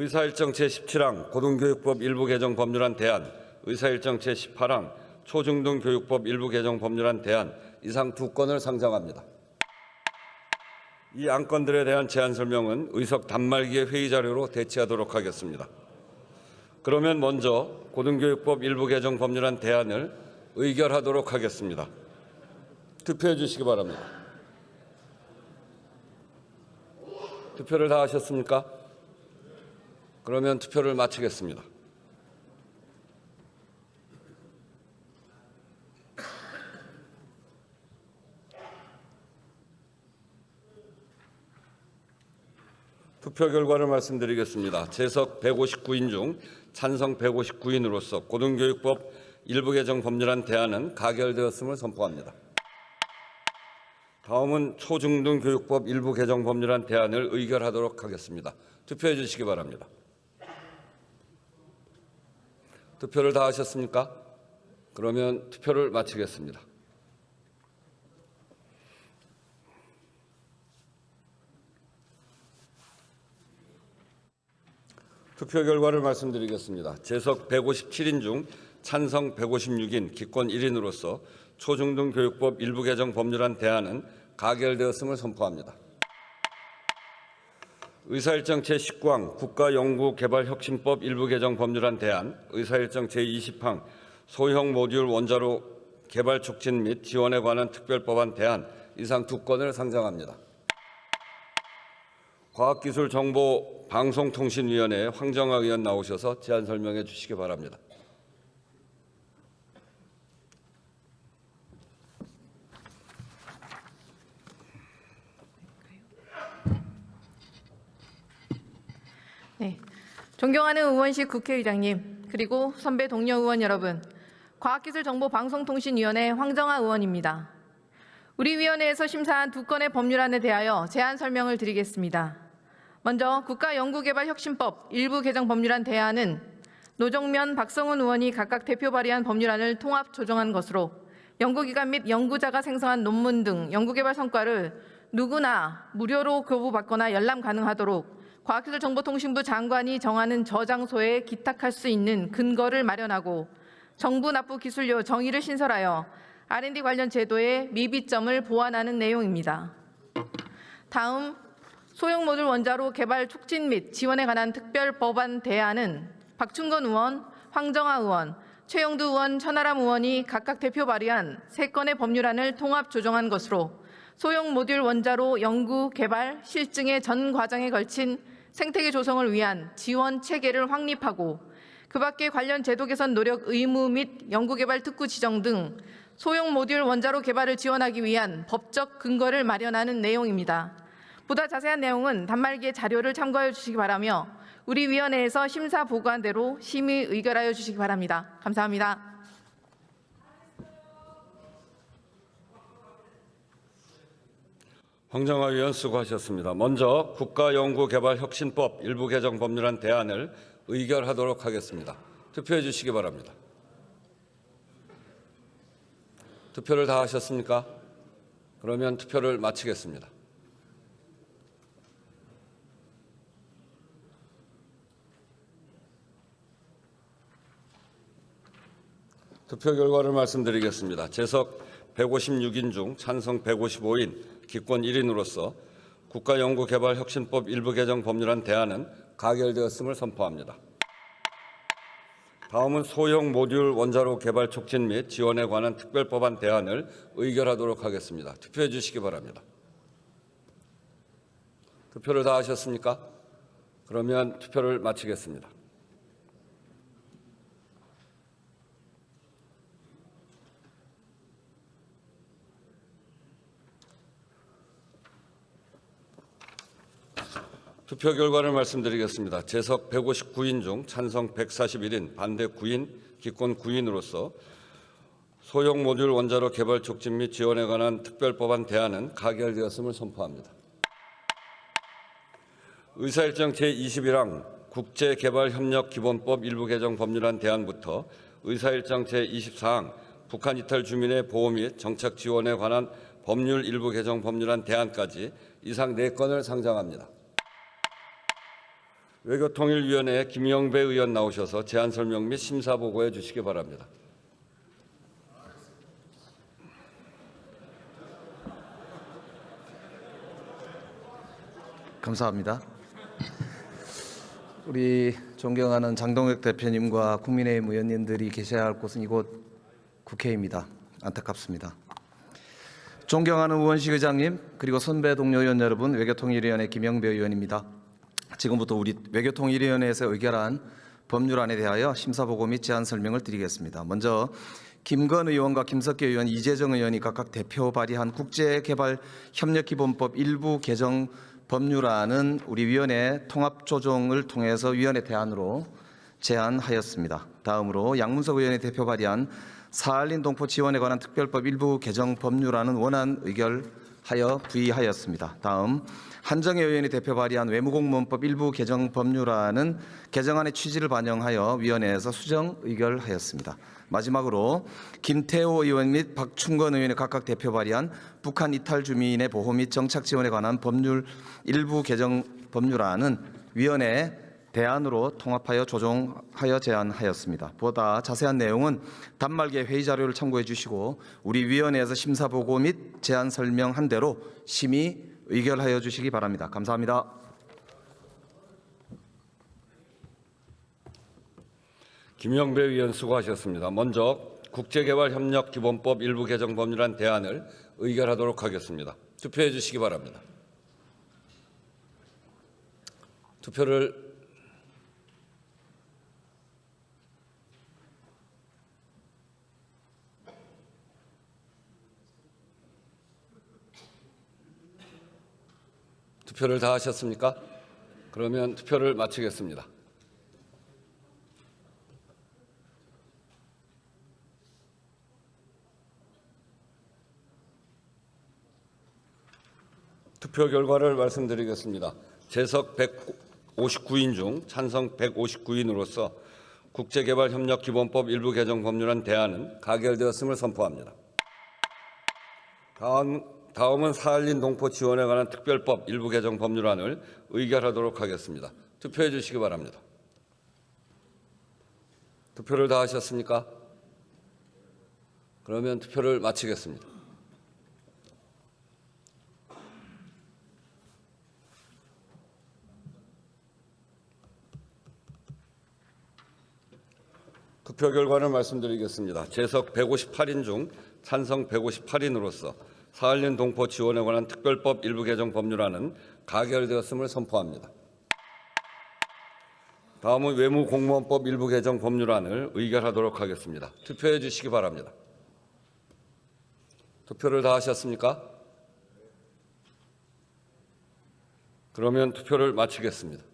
의사일정 제17항 고등교육법 일부 개정 법률안 대안, 의사일정 제18항 초중등교육법 일부 개정 법률안 대안 이상 두 건을 상정합니다. 이 안건들에 대한 제안 설명은 의석 단말기의 회의 자료로 대체하도록 하겠습니다. 그러면 먼저 고등교육법 일부 개정 법률안 대안을 의결하도록 하겠습니다. 투표해 주시기 바랍니다. 투표를 다 하셨습니까? 그러면 투표를 마치겠습니다. 투표 결과를 말씀드리겠습니다. 재석 159인 중 찬성 159인으로서 고등교육법 일부 개정 법률안 대안은 가결되었음을 선포합니다. 다음은 초중등교육법 일부 개정 법률안 대안을 의결하도록 하겠습니다. 투표해 주시기 바랍니다. 투표를 다 하셨습니까? 그러면 투표를 마치겠습니다. 투표 결과를 말씀드리겠습니다. 재석 157인 중 찬성 156인, 기권 1인으로서 초중등교육법 일부 개정 법률안 대안은 가결되었음을 선포합니다. 의사일정 제19항 국가연구개발혁신법 일부 개정 법률안 대안, 의사일정 제20항 소형 모듈 원자로 개발 촉진 및 지원에 관한 특별법안 대안 이상 두 건을 상정합니다. 과학기술정보방송통신위원회 황정아 의원 나오셔서 제안 설명해 주시기 바랍니다. 네, 존경하는 의원실 국회의장님, 그리고 선배 동료 의원 여러분, 과학기술정보방송통신위원회 황정아 의원입니다. 우리 위원회에서 심사한 두 건의 법률안에 대하여 제안 설명을 드리겠습니다. 먼저 국가연구개발혁신법 일부 개정 법률안 대안은 노정면, 박성훈 의원이 각각 대표 발의한 법률안을 통합 조정한 것으로 연구기관 및 연구자가 생성한 논문 등 연구개발 성과를 누구나 무료로 교부받거나 열람 가능하도록 과학기술정보통신부 장관이 정하는 저장소에 기탁할 수 있는 근거를 마련하고 정부 납부 기술료 정의를 신설하여 R&D 관련 제도의 미비점을 보완하는 내용입니다. 다음 소형 모듈 원자로 개발 촉진 및 지원에 관한 특별 법안 대안은 박충건 의원, 황정아 의원, 최영두 의원, 천하람 의원이 각각 대표 발의한 세 건의 법률안을 통합 조정한 것으로 소형 모듈 원자로 연구, 개발, 실증의 전 과정에 걸친 생태계 조성을 위한 지원 체계를 확립하고 그 밖에 관련 제도 개선 노력 의무 및 연구개발 특구 지정 등 소형 모듈 원자로 개발을 지원하기 위한 법적 근거를 마련하는 내용입니다. 보다 자세한 내용은 단말기의 자료를 참고해 주시기 바라며 우리 위원회에서 심사 보고한 대로 심의 의결하여 주시기 바랍니다. 감사합니다. 황정아 의원 수고하셨습니다. 먼저 국가연구개발혁신법 일부 개정 법률안 대안을 의결하도록 하겠습니다. 투표해 주시기 바랍니다. 투표를 다 하셨습니까? 그러면 투표를 마치겠습니다. 투표 결과를 말씀드리겠습니다. 재석 156인 중 찬성 155인, 기권 1인으로서 국가연구개발혁신법 일부 개정 법률안 대안은 가결되었음을 선포합니다. 다음은 소형 모듈 원자로 개발 촉진 및 지원에 관한 특별법안 대안을 의결하도록 하겠습니다. 투표해 주시기 바랍니다. 투표를 다 하셨습니까? 그러면 투표를 마치겠습니다. 투표 결과를 말씀드리겠습니다. 재석 159인 중 찬성 141인, 반대 9인, 기권 9인으로서 소형 모듈 원자로 개발 촉진 및 지원에 관한 특별법안 대안은 가결되었음을 선포합니다. 의사일정 제21항 국제개발협력기본법 일부 개정 법률안 대안부터 의사일정 제24항 북한 이탈 주민의 보호 및 정착 지원에 관한 법률 일부 개정 법률안 대안까지 이상 4건을 상정합니다. 외교통일위원회 김영배 의원 나오셔서 제안 설명 및 심사 보고해 주시기 바랍니다. 감사합니다. 우리 존경하는 장동혁 대표님과 국민의힘 의원님들이 계셔야 할 곳은 이곳 국회입니다. 안타깝습니다. 존경하는 우원식 의장님, 그리고 선배 동료 의원 여러분, 외교통일위원회 김영배 의원입니다. 지금부터 우리 외교통일위원회에서 의결한 법률안에 대하여 심사보고 및 제안 설명을 드리겠습니다. 먼저 김건 의원과 김석기 의원, 이재정 의원이 각각 대표 발의한 국제개발협력기본법 일부 개정 법률안은 우리 위원회 통합조정을 통해서 위원회 대안으로 제안하였습니다. 다음으로 양문석 의원이 대표 발의한 사할린 동포 지원에 관한 특별법 일부 개정 법률안은 원안 의결하여 부의하였습니다. 다음 한정혜 의원이 대표 발의한 외무공무원법 일부 개정 법률안은 개정안의 취지를 반영하여 위원회에서 수정 의결하였습니다. 마지막으로 김태호 의원 및 박충건 의원이 각각 대표 발의한 북한 이탈 주민의 보호 및 정착 지원에 관한 법률 일부 개정 법률안은 위원회 대안으로 통합하여 조정하여 제안하였습니다. 보다 자세한 내용은 단말기의 회의 자료를 참고해 주시고 우리 위원회에서 심사 보고 및 제안 설명한 대로 심의 의결하여 주시기 바랍니다. 감사합니다. 김영배 의원 수고하셨습니다. 먼저 국제개발협력기본법 일부 개정 법률안 대안을 의결하도록 하겠습니다. 투표해 주시기 바랍니다. 투표를 다 하셨습니까? 그러면 투표를 마치겠습니다. 투표 결과를 말씀드리겠습니다. 재석 159인 중 찬성 159인으로서 국제개발협력기본법 일부 개정 법률안 대안은 가결되었음을 선포합니다. 다음은 사할린 동포 지원에 관한 특별법 일부 개정 법률안을 의결하도록 하겠습니다. 투표해 주시기 바랍니다. 투표를 다 하셨습니까? 그러면 투표를 마치겠습니다. 투표 결과를 말씀드리겠습니다. 재석 158인 중 찬성 158인으로서 사할린 동포 지원에 관한 특별법 일부 개정 법률안은 가결되었음을 선포합니다. 다음은 외무공무원법 일부 개정 법률안을 의결하도록 하겠습니다. 투표해 주시기 바랍니다. 투표를 다 하셨습니까? 그러면 투표를 마치겠습니다.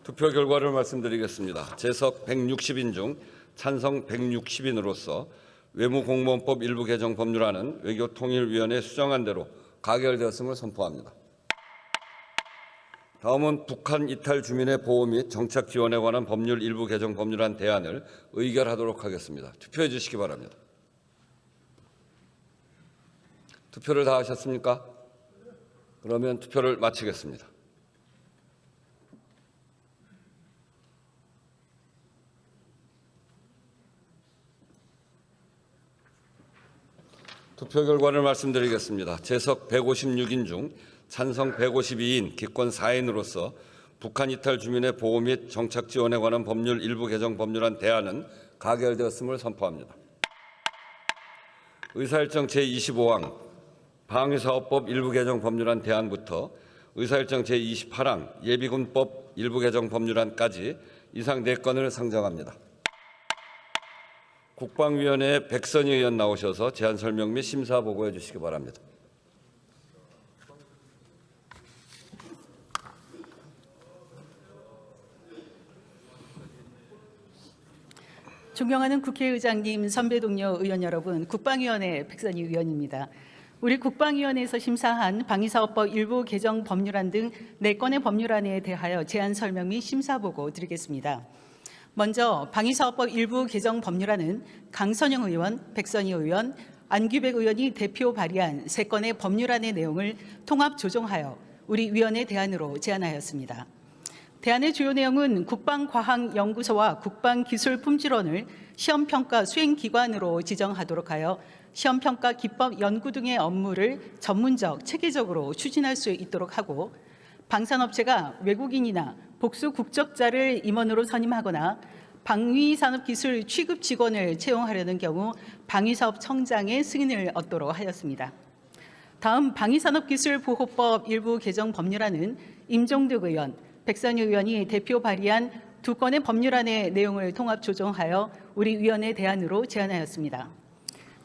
투표 결과를 말씀드리겠습니다. 재석 160인 중 찬성 160인으로서 외무공무원법 일부 개정 법률안은 외교통일위원회 수정안 대로 가결되었음을 선포합니다. 다음은 북한 이탈 주민의 보호 및 정착 지원에 관한 법률 일부 개정 법률안 대안을 의결하도록 하겠습니다. 투표해 주시기 바랍니다. 투표를 다 하셨습니까? 그러면 투표를 마치겠습니다. 투표 결과를 말씀드리겠습니다. 재석 156인 중 찬성 152인, 기권 4인으로서 북한 이탈 주민의 보호 및 정착 지원에 관한 법률 일부 개정 법률안 대안은 가결되었음을 선포합니다. 의사일정 제25항 방위사업법 일부 개정 법률안 대안부터 의사일정 제28항 예비군법 일부 개정 법률안까지 이상 4건을 상정합니다. 국방위원회에 백선희 의원 나오셔서 제안 설명 및 심사 보고해 주시기 바랍니다. 존경하는 국회의장님, 선배 동료 의원 여러분, 국방위원회 백선희 의원입니다. 우리 국방위원회에서 심사한 방위사업법 일부 개정 법률안 등 4건의 법률안에 대하여 제안 설명 및 심사 보고 드리겠습니다. 먼저 방위사업법 일부 개정 법률안은 강선영 의원, 백선희 의원, 안규백 의원이 대표 발의한 3건의 법률안의 내용을 통합 조정하여 우리 위원회 대안으로 제안하였습니다. 대안의 주요 내용은 국방과학연구소와 국방기술품질원을 시험평가 수행기관으로 지정하도록 하여 시험평가 기법 연구 등의 업무를 전문적, 체계적으로 추진할 수 있도록 하고, 방산업체가 외국인이나 복수 국적자를 임원으로 선임하거나 방위산업기술 취급 직원을 채용하려는 경우 방위사업청장의 승인을 얻도록 하였습니다. 다음 방위산업기술보호법 일부 개정 법률안은 임종득 의원, 백선희 의원이 대표 발의한 2건의 법률안의 내용을 통합 조정하여 우리 위원회 대안으로 제안하였습니다.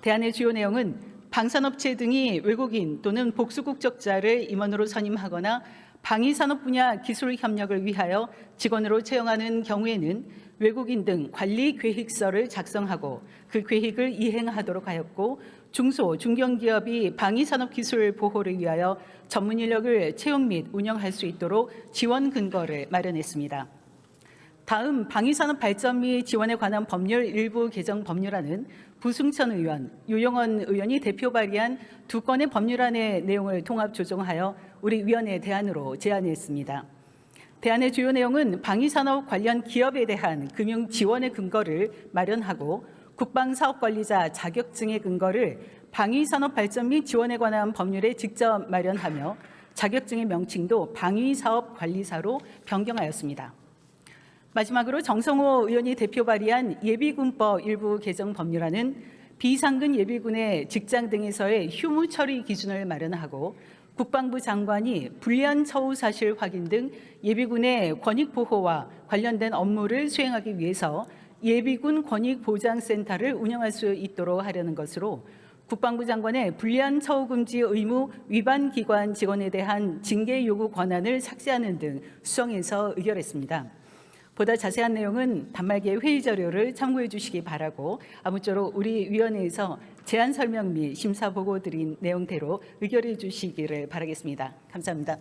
대안의 주요 내용은 방산업체 등이 외국인 또는 복수 국적자를 임원으로 선임하거나 방위산업 분야 기술 협력을 위하여 직원으로 채용하는 경우에는 외국인 등 관리 계획서를 작성하고 그 계획을 이행하도록 하였고, 중소, 중견기업이 방위산업 기술 보호를 위하여 전문 인력을 채용 및 운영할 수 있도록 지원 근거를 마련했습니다. 다음 방위산업 발전 및 지원에 관한 법률 일부 개정 법률안은 부승천 의원, 유영원 의원이 대표 발의한 2건의 법률안의 내용을 통합 조정하여 우리 위원회 대안으로 제안했습니다. 대안의 주요 내용은 방위산업 관련 기업에 대한 금융 지원의 근거를 마련하고, 국방사업관리자 자격증의 근거를 방위산업 발전 및 지원에 관한 법률에 직접 마련하며 자격증의 명칭도 방위사업관리사로 변경하였습니다. 마지막으로 정성호 의원이 대표 발의한 예비군법 일부 개정 법률안은 비상근 예비군의 직장 등에서의 휴무 처리 기준을 마련하고, 국방부 장관이 불리한 처우 사실 확인 등 예비군의 권익 보호와 관련된 업무를 수행하기 위해서 예비군 권익보장센터를 운영할 수 있도록 하려는 것으로, 국방부 장관의 불리한 처우 금지 의무 위반 기관 직원에 대한 징계 요구 권한을 삭제하는 등 수정해서 의결했습니다. 보다 자세한 내용은 단말기의 회의 자료를 참고해 주시기 바라고, 아무쪼록 우리 위원회에서 제안 설명 및 심사 보고 드린 내용대로 의결해 주시기를 바라겠습니다. 감사합니다.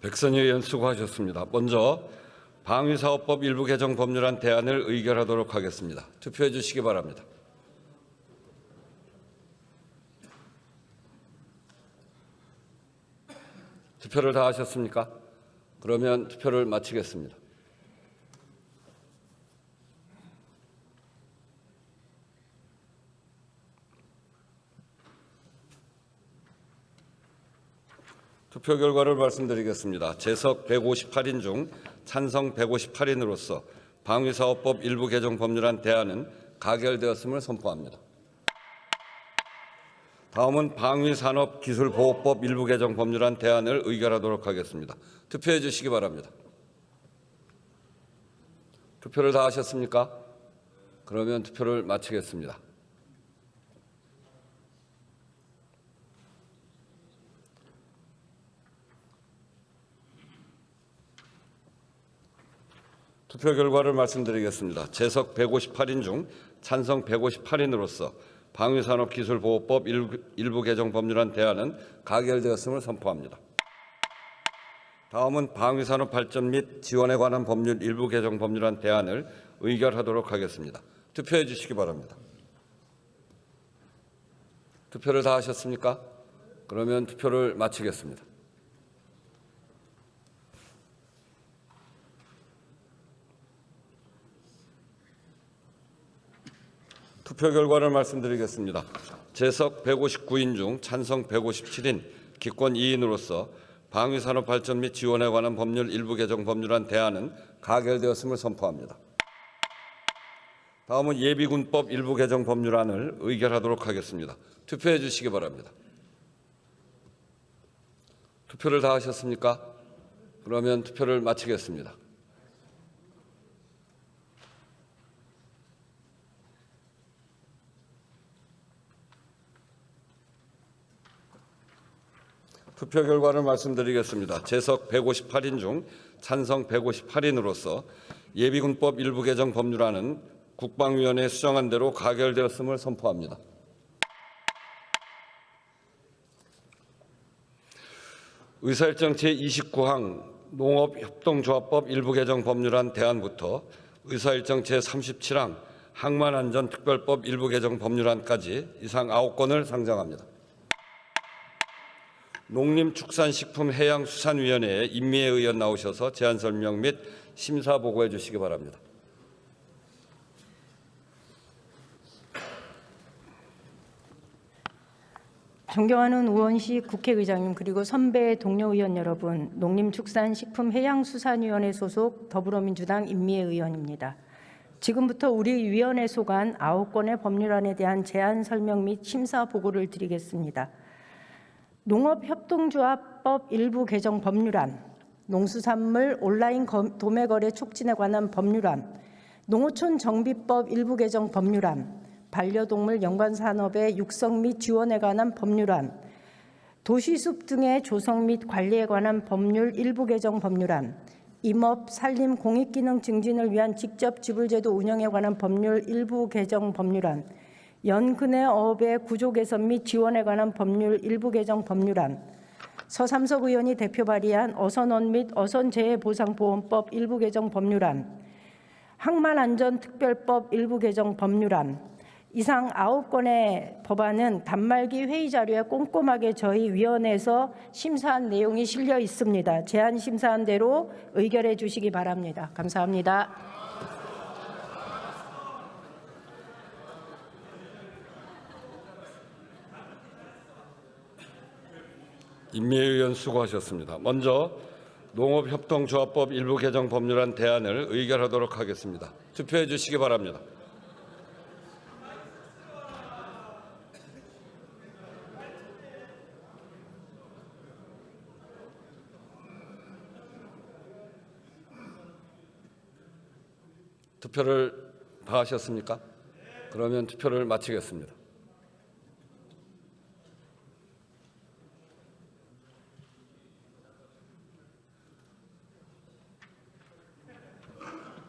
백선희 의원 수고하셨습니다. 먼저 방위사업법 일부 개정 법률안 대안을 의결하도록 하겠습니다. 투표해 주시기 바랍니다. 투표를 다 하셨습니까? 그러면 투표를 마치겠습니다. 투표 결과를 말씀드리겠습니다. 재석 158인 중 찬성 158인으로서 방위사업법 일부 개정 법률안 대안은 가결되었음을 선포합니다. 다음은 방위산업기술보호법 일부 개정 법률안 대안을 의결하도록 하겠습니다. 투표해 주시기 바랍니다. 투표를 다 하셨습니까? 그러면 투표를 마치겠습니다. 투표 결과를 말씀드리겠습니다. 재석 158인 중 찬성 158인으로서 방위산업기술보호법 일부 개정 법률안 대안은 가결되었음을 선포합니다. 다음은 방위산업 발전 및 지원에 관한 법률 일부 개정 법률안 대안을 의결하도록 하겠습니다. 투표해 주시기 바랍니다. 투표를 다 하셨습니까? 그러면 투표를 마치겠습니다. 투표 결과를 말씀드리겠습니다. 재석 159인 중 찬성 157인, 기권 2인으로서 방위산업 발전 및 지원에 관한 법률 일부 개정 법률안 대안은 가결되었음을 선포합니다. 다음은 예비군법 일부 개정 법률안을 의결하도록 하겠습니다. 투표해 주시기 바랍니다. 투표를 다 하셨습니까? 그러면 투표를 마치겠습니다. 투표 결과를 말씀드리겠습니다. 재석 158인 중 찬성 158인으로서 예비군법 일부 개정 법률안은 국방위원회에 수정한 대로 가결되었음을 선포합니다. 의사일정 제29항 농업협동조합법 일부 개정 법률안 대안부터 의사일정 제37항 항만안전특별법 일부 개정 법률안까지 이상 9건을 상정합니다. 농림축산식품해양수산위원회에 임미애 의원 나오셔서 제안 설명 및 심사 보고해 주시기 바랍니다. 존경하는 우원식 국회의장님 그리고 선배 동료 의원 여러분, 농림축산식품해양수산위원회 소속 더불어민주당 임미애 의원입니다. 지금부터 우리 위원회 소관 9건의 법률안에 대한 제안 설명 및 심사 보고를 드리겠습니다. 농업협동조합법 일부 개정 법률안, 농수산물 온라인 도매거래 촉진에 관한 법률안, 농어촌 정비법 일부 개정 법률안, 반려동물 연관산업의 육성 및 지원에 관한 법률안, 도시숲 등의 조성 및 관리에 관한 법률 일부 개정 법률안, 임업, 산림, 공익기능 증진을 위한 직접 지불제도 운영에 관한 법률 일부 개정 법률안, 연근해 어업의 구조 개선 및 지원에 관한 법률 일부 개정 법률안, 서삼석 의원이 대표 발의한 어선원 및 어선재해보상보험법 일부 개정 법률안, 항만안전특별법 일부 개정 법률안, 이상 9건의 법안은 단말기 회의 자료에 꼼꼼하게 저희 위원회에서 심사한 내용이 실려 있습니다. 제안 심사한 대로 의결해 주시기 바랍니다. 감사합니다. 임미애 의원 수고하셨습니다. 먼저 농업협동조합법 일부 개정 법률안 대안을 의결하도록 하겠습니다. 투표해 주시기 바랍니다. 투표를 다 하셨습니까? 그러면 투표를 마치겠습니다.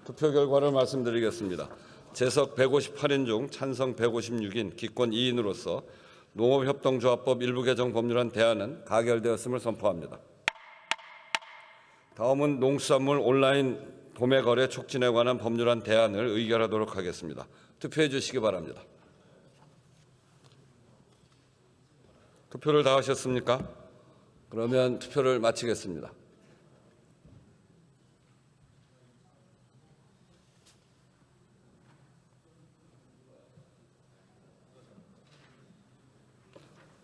투표 결과를 말씀드리겠습니다. 재석 158인 중 찬성 156인 기권 2인으로서 농업협동조합법 일부 개정 법률안 대안은 가결되었음을 선포합니다. 다음은 농수산물 온라인 도매거래 촉진에 관한 법률안 대안을 의결하도록 하겠습니다. 투표해 주시기 바랍니다. 투표를 다 하셨습니까? 그러면 투표를 마치겠습니다.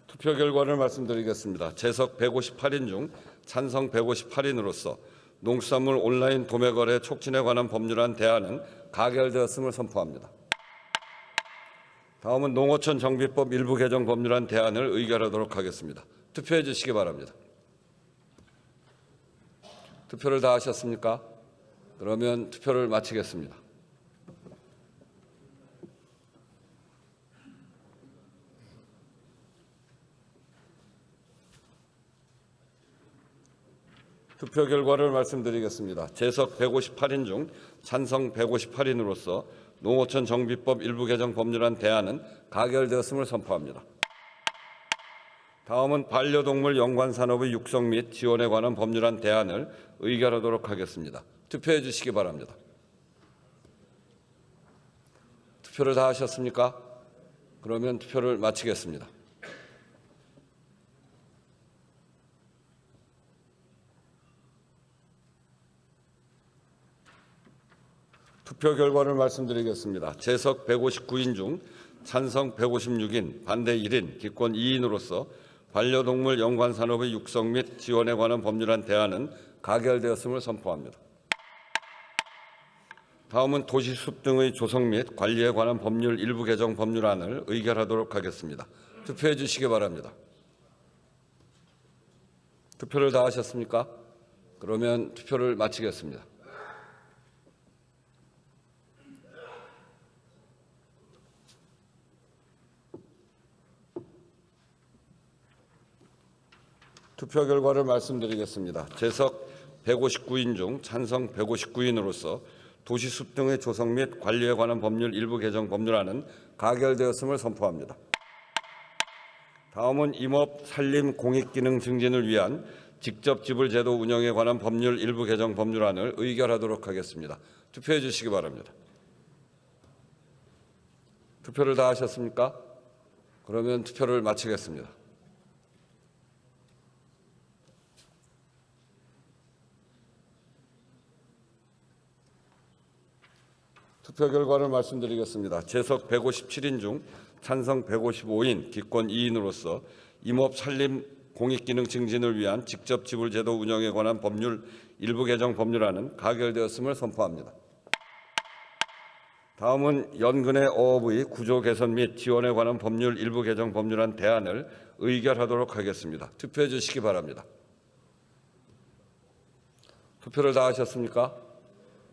투표 결과를 말씀드리겠습니다. 재석 158인 중 찬성 158인으로서 농수산물 온라인 도매거래 촉진에 관한 법률안 대안은 가결되었음을 선포합니다. 다음은 농어촌 정비법 일부 개정 법률안 대안을 의결하도록 하겠습니다. 투표해 주시기 바랍니다. 투표를 다 하셨습니까? 그러면 투표를 마치겠습니다. 투표 결과를 말씀드리겠습니다. 재석 158인 중 찬성 158인으로서 농어촌 정비법 일부 개정 법률안 대안은 가결되었음을 선포합니다. 다음은 반려동물 연관산업의 육성 및 지원에 관한 법률안 대안을 의결하도록 하겠습니다. 투표해 주시기 바랍니다. 투표를 다 하셨습니까? 그러면 투표를 마치겠습니다. 투표 결과를 말씀드리겠습니다. 재석 159인 중 찬성 156인, 반대 1인, 기권 2인으로서 반려동물 연관산업의 육성 및 지원에 관한 법률안 대안은 가결되었음을 선포합니다. 다음은 도시숲 등의 조성 및 관리에 관한 법률 일부 개정 법률안을 의결하도록 하겠습니다. 투표해 주시기 바랍니다. 투표를 다 하셨습니까? 그러면 투표를 마치겠습니다. 투표 결과를 말씀드리겠습니다. 재석 159인 중 찬성 159인으로서 도시숲 등의 조성 및 관리에 관한 법률 일부 개정 법률안은 가결되었음을 선포합니다. 다음은 임업, 산림, 공익기능 증진을 위한 직접 지불 제도 운영에 관한 법률 일부 개정 법률안을 의결하도록 하겠습니다. 투표해 주시기 바랍니다. 투표를 다 하셨습니까? 그러면 투표를 마치겠습니다. 투표 결과를 말씀드리겠습니다. 재석 157인 중 찬성 155인, 기권 2인으로서 임업 산림 공익기능 증진을 위한 직접 지불 제도 운영에 관한 법률 일부 개정 법률안은 가결되었음을 선포합니다. 다음은 연근의 어업의 구조 개선 및 지원에 관한 법률 일부 개정 법률안 대안을 의결하도록 하겠습니다. 투표해 주시기 바랍니다. 투표를 다 하셨습니까?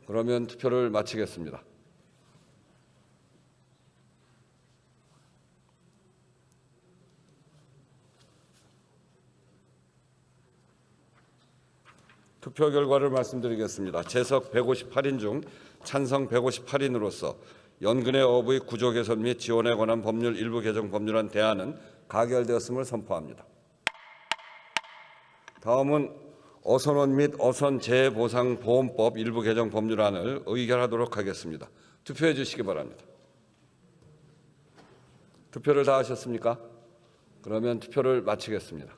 그러면 투표를 마치겠습니다. 투표 결과를 말씀드리겠습니다. 재석 158인 중 찬성 158인으로서 연근의 어업의 구조 개선 및 지원에 관한 법률 일부 개정 법률안 대안은 가결되었음을 선포합니다. 다음은 어선원 및 어선 재해보상보험법 일부 개정 법률안을 의결하도록 하겠습니다. 투표해 주시기 바랍니다. 투표를 다 하셨습니까? 그러면 투표를 마치겠습니다.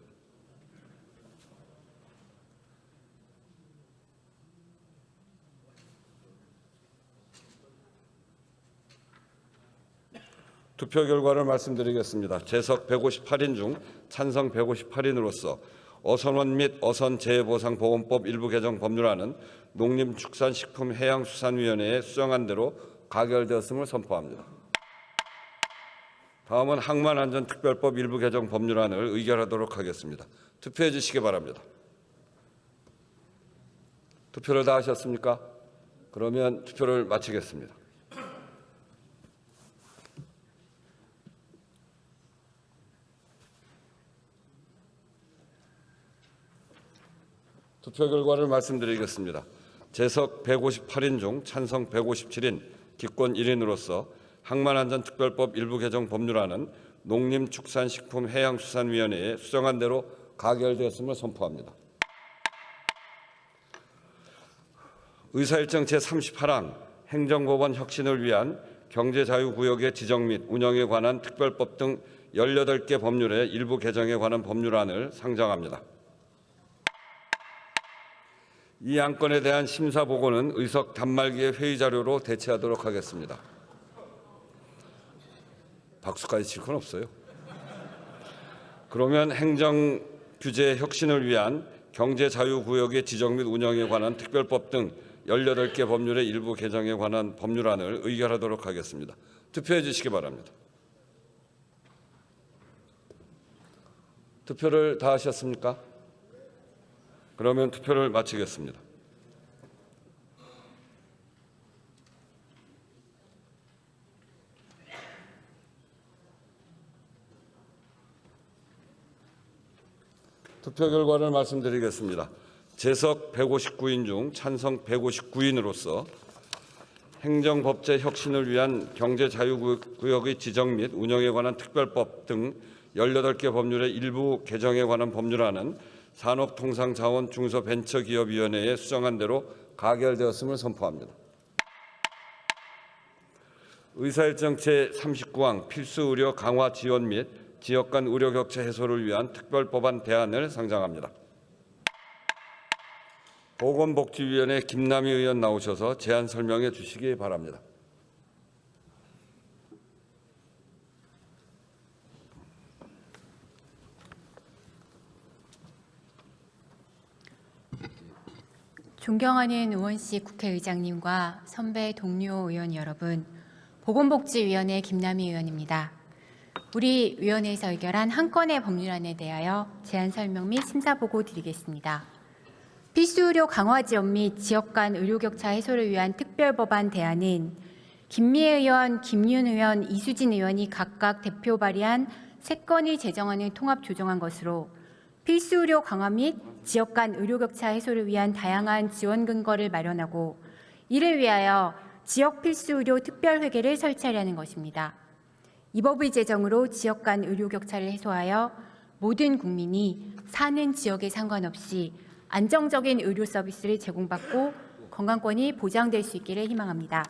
투표 결과를 말씀드리겠습니다. 재석 158인 중 찬성 158인으로서 어선원 및 어선 재해보상보험법 일부 개정 법률안은 농림축산식품해양수산위원회에 수정한 대로 가결되었음을 선포합니다. 다음은 항만안전특별법 일부 개정 법률안을 의결하도록 하겠습니다. 투표해 주시기 바랍니다. 투표를 다 하셨습니까? 그러면 투표를 마치겠습니다. 투표 결과를 말씀드리겠습니다. 재석 158인 중 찬성 157인, 기권 1인으로서 항만안전특별법 일부 개정 법률안은 농림축산식품해양수산위원회에 수정한 대로 가결되었음을 선포합니다. 의사일정 제38항 행정법원 혁신을 위한 경제자유구역의 지정 및 운영에 관한 특별법 등 18개 법률의 일부 개정에 관한 법률안을 상정합니다. 이 안건에 대한 심사 보고는 의석 단말기의 회의 자료로 대체하도록 하겠습니다. 박수까지 칠 건 없어요. 그러면 행정 규제 혁신을 위한 경제자유구역의 지정 및 운영에 관한 특별법 등 18개 법률의 일부 개정에 관한 법률안을 의결하도록 하겠습니다. 투표해 주시기 바랍니다. 투표를 다 하셨습니까? 그러면 투표를 마치겠습니다. 투표 결과를 말씀드리겠습니다. 재석 159인 중 찬성 159인으로서 행정법제 혁신을 위한 경제자유구역의 지정 및 운영에 관한 특별법 등 18개 법률의 일부 개정에 관한 법률안은 산업통상자원중소벤처기업위원회에 수정한 대로 가결되었음을 선포합니다. 의사일정 제39항 필수의료 강화 지원 및 지역 간 의료 격차 해소를 위한 특별법안 대안을 상정합니다. 보건복지위원회 김남희 의원 나오셔서 제안 설명해 주시기 바랍니다. 존경하는 우원식 국회의장님과 선배 동료 의원 여러분, 보건복지위원회 김남희 의원입니다. 우리 위원회에서 의결한 한 건의 법률안에 대하여 제안 설명 및 심사 보고 드리겠습니다. 필수의료 강화 지원 및 지역 간 의료 격차 해소를 위한 특별법안 대안은 김미애 의원, 김윤 의원, 이수진 의원이 각각 대표 발의한 3건을 제정안을 통합 조정한 것으로 필수의료 강화 및 지역 간 의료 격차 해소를 위한 다양한 지원 근거를 마련하고 이를 위하여 지역 필수의료 특별회계를 설치하려는 것입니다. 이 법의 제정으로 지역 간 의료 격차를 해소하여 모든 국민이 사는 지역에 상관없이 안정적인 의료 서비스를 제공받고 건강권이 보장될 수 있기를 희망합니다.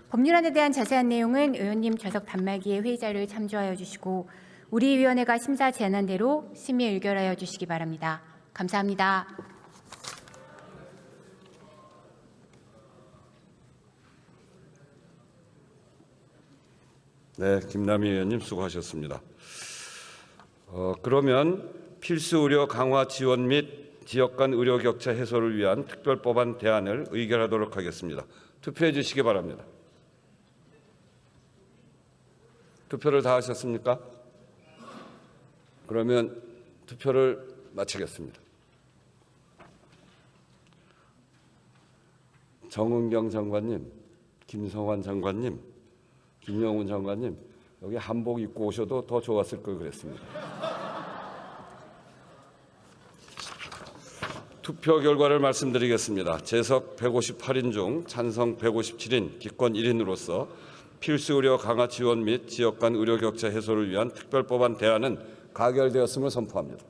법률안에 대한 자세한 내용은 의원님 좌석 단말기에 회의 자료를 참조하여 주시고 우리 위원회가 심사 제안한 대로 심의 의결하여 주시기 바랍니다. 감사합니다. 네, 김남희 의원님 수고하셨습니다. 그러면 필수 의료 강화 지원 및 지역 간 의료 격차 해소를 위한 특별법안 대안을 의결하도록 하겠습니다. 투표해 주시기 바랍니다. 투표를 다 하셨습니까? 그러면 투표를 마치겠습니다. 정은경 장관님, 김성환 장관님, 김영훈 장관님, 여기 한복 입고 오셔도 더 좋았을 걸 그랬습니다. 투표 결과를 말씀드리겠습니다. 재석 158인 중 찬성 157인, 기권 1인으로서 필수 의료 강화 지원 및 지역 간 의료 격차 해소를 위한 특별법안 대안은 가결되었음을 선포합니다.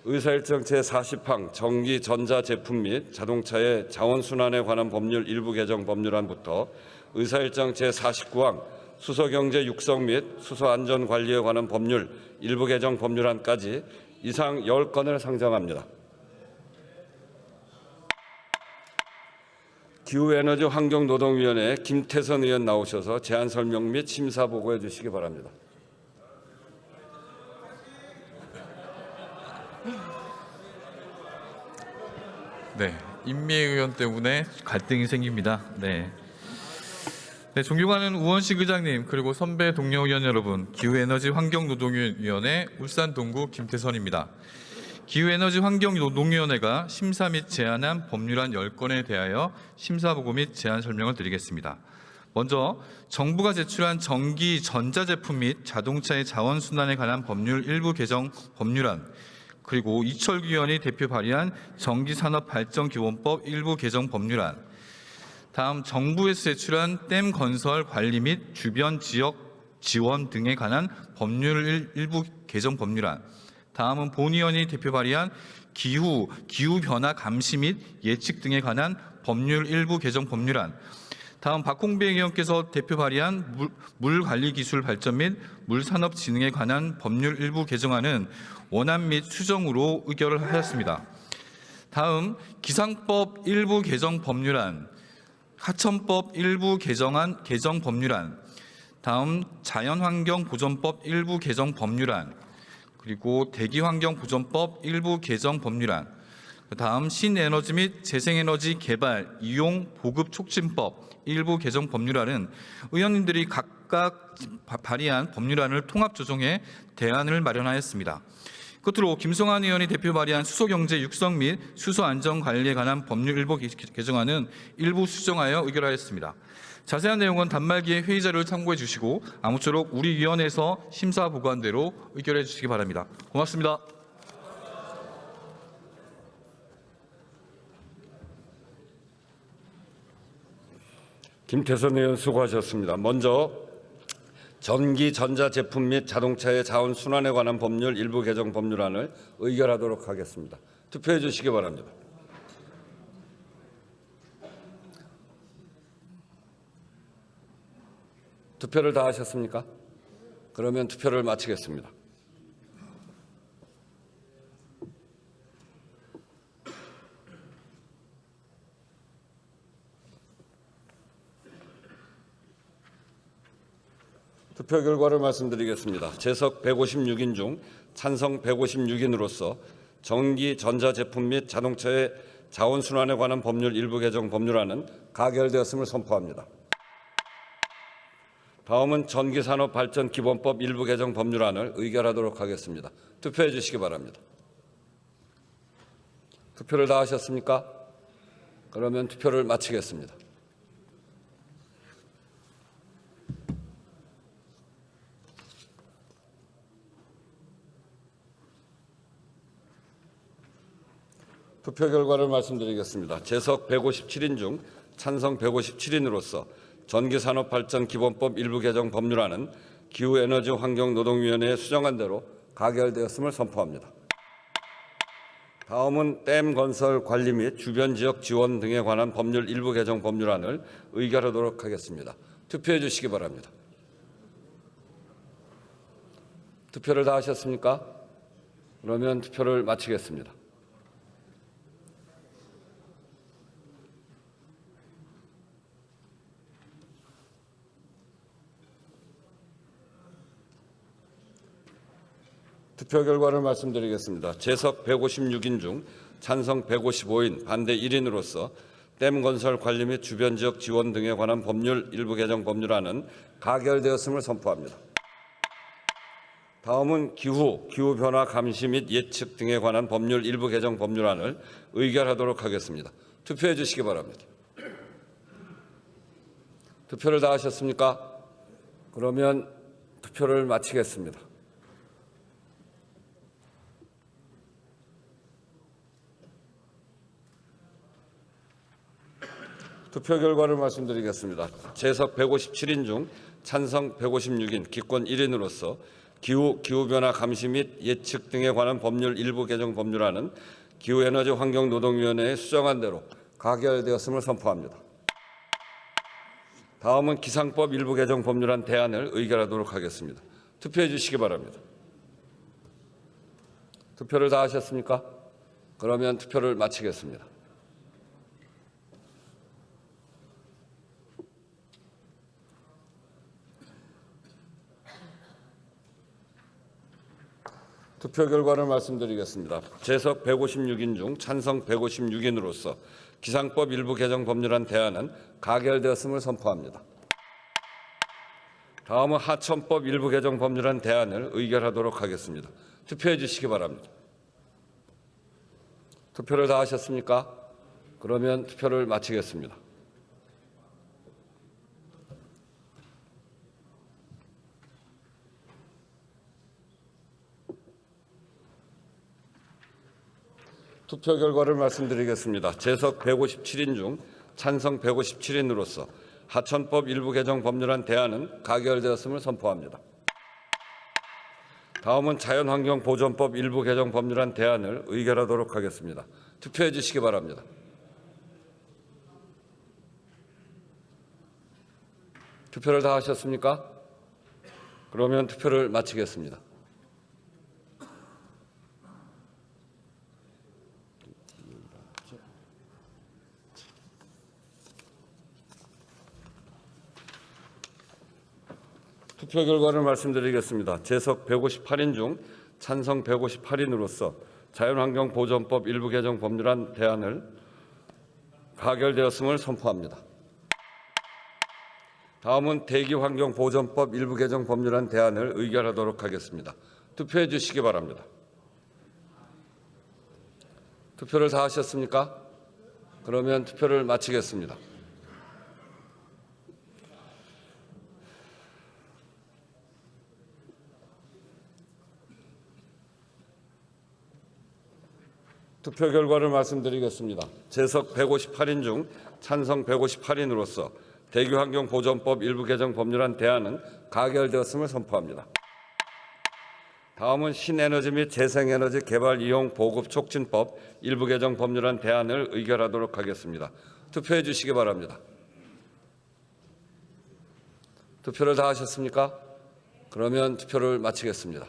의사일정 제40항 전기 전자 제품 및 자동차의 자원순환에 관한 법률 일부 개정 법률안부터 의사일정 제49항 수소경제 육성 및 수소안전관리에 관한 법률 일부 개정 법률안까지 이상 10건을 상정합니다. 기후에너지 환경노동위원회 김태선 의원 나오셔서 제안 설명 및 심사 보고해 주시기 바랍니다. 네, 임미애 의원 때문에 갈등이 생깁니다. 네, 존경하는 우원식 의장님 그리고 선배 동료 의원 여러분, 기후에너지 환경노동위원회 울산 동구 김태선입니다. 기후에너지 환경노동위원회가 심사 및 제안한 법률안 10건에 대하여 심사보고 및 제안 설명을 드리겠습니다. 먼저 정부가 제출한 전기 전자제품 및 자동차의 자원순환에 관한 법률 일부 개정 법률안, 그리고 이철규 의원이 대표 발의한 전기산업발전기본법 일부 개정 법률안, 다음 정부에서 제출한 댐 건설 관리 및 주변 지역 지원 등에 관한 법률 일부 개정 법률안, 다음은 본 의원이 대표 발의한 기후 변화 감시 및 예측 등에 관한 법률 일부 개정 법률안, 다음 박홍배 의원께서 대표 발의한 물 관리 기술 발전 및 물산업 진흥에 관한 법률 일부 개정안은 원안 및 수정으로 의결을 하였습니다. 다음 기상법 일부 개정 법률안, 하천법 일부 개정 법률안, 다음 자연환경보전법 일부 개정 법률안, 그리고 대기환경보전법 일부 개정 법률안, 다음 신에너지 및 재생에너지 개발, 이용, 보급 촉진법 일부 개정 법률안은 의원님들이 각각 발의한 법률안을 통합 조정해 대안을 마련하였습니다. 끝으로 김성환 의원이 대표 발의한 수소경제 육성 및 수소안전관리에 관한 법률 일부 개정안은 일부 수정하여 의결하였습니다. 자세한 내용은 단말기에 회의 자료를 참고해 주시고 아무쪼록 우리 위원회에서 심사 보고한 대로 의결해 주시기 바랍니다. 고맙습니다. 김태선 의원 수고하셨습니다. 먼저 전기 전자 제품 및 자동차의 자원 순환에 관한 법률 일부 개정 법률안을 의결하도록 하겠습니다. 투표해 주시기 바랍니다. 투표를 다 하셨습니까? 그러면 투표를 마치겠습니다. 투표 결과를 말씀드리겠습니다. 재석 156인 중 찬성 156인으로서 전기 전자제품 및 자동차의 자원순환에 관한 법률 일부 개정 법률안은 가결되었음을 선포합니다. 다음은 전기산업발전기본법 일부 개정 법률안을 의결하도록 하겠습니다. 투표해 주시기 바랍니다. 투표를 다 하셨습니까? 그러면 투표를 마치겠습니다. 투표 결과를 말씀드리겠습니다. 재석 157인 중 찬성 157인으로서 전기산업발전기본법 일부 개정 법률안은 기후에너지 환경노동위원회에 수정한 대로 가결되었음을 선포합니다. 다음은 댐 건설 관리 및 주변 지역 지원 등에 관한 법률 일부 개정 법률안을 의결하도록 하겠습니다. 투표해 주시기 바랍니다. 투표를 다 하셨습니까? 그러면 투표를 마치겠습니다. 투표 결과를 말씀드리겠습니다. 재석 156인 중 찬성 155인, 반대 1인으로서 댐 건설 관리 및 주변 지역 지원 등에 관한 법률 일부 개정 법률안은 가결되었음을 선포합니다. 다음은 기후 변화 감시 및 예측 등에 관한 법률 일부 개정 법률안을 의결하도록 하겠습니다. 투표해 주시기 바랍니다. 투표를 다 하셨습니까? 그러면 투표를 마치겠습니다. 투표 결과를 말씀드리겠습니다. 재석 157인 중 찬성 156인, 기권 1인으로서 기후변화 감시 및 예측 등에 관한 법률 일부 개정 법률안은 기후에너지환경노동위원회에 수정한 대로 가결되었음을 선포합니다. 다음은 기상법 일부 개정 법률안 대안을 의결하도록 하겠습니다. 투표해 주시기 바랍니다. 투표를 다 하셨습니까? 그러면 투표를 마치겠습니다. 투표 결과를 말씀드리겠습니다. 재석 156인 중 찬성 156인으로서 기상법 일부 개정 법률안 대안은 가결되었음을 선포합니다. 다음은 하천법 일부 개정 법률안 대안을 의결하도록 하겠습니다. 투표해 주시기 바랍니다. 투표를 다 하셨습니까? 그러면 투표를 마치겠습니다. 투표 결과를 말씀드리겠습니다. 재석 157인 중 찬성 157인으로서 하천법 일부 개정 법률안 대안은 가결되었음을 선포합니다. 다음은 자연환경보전법 일부 개정 법률안 대안을 의결하도록 하겠습니다. 투표해 주시기 바랍니다. 투표를 다 하셨습니까? 그러면 투표를 마치겠습니다. 투표 결과를 말씀드리겠습니다. 재석 158인 중 찬성 158인으로서 자연환경보전법 일부 개정 법률안 대안을 가결되었음을 선포합니다. 다음은 대기환경보전법 일부 개정 법률안 대안을 의결하도록 하겠습니다. 투표해 주시기 바랍니다. 투표를 다 하셨습니까? 그러면 투표를 마치겠습니다. 투표 결과를 말씀드리겠습니다. 재석 158인 중 찬성 158인으로서 대기환경보전법 일부 개정 법률안 대안은 가결되었음을 선포합니다. 다음은 신에너지 및 재생에너지 개발 이용 보급 촉진법 일부 개정 법률안 대안을 의결하도록 하겠습니다. 투표해 주시기 바랍니다. 투표를 다 하셨습니까? 그러면 투표를 마치겠습니다.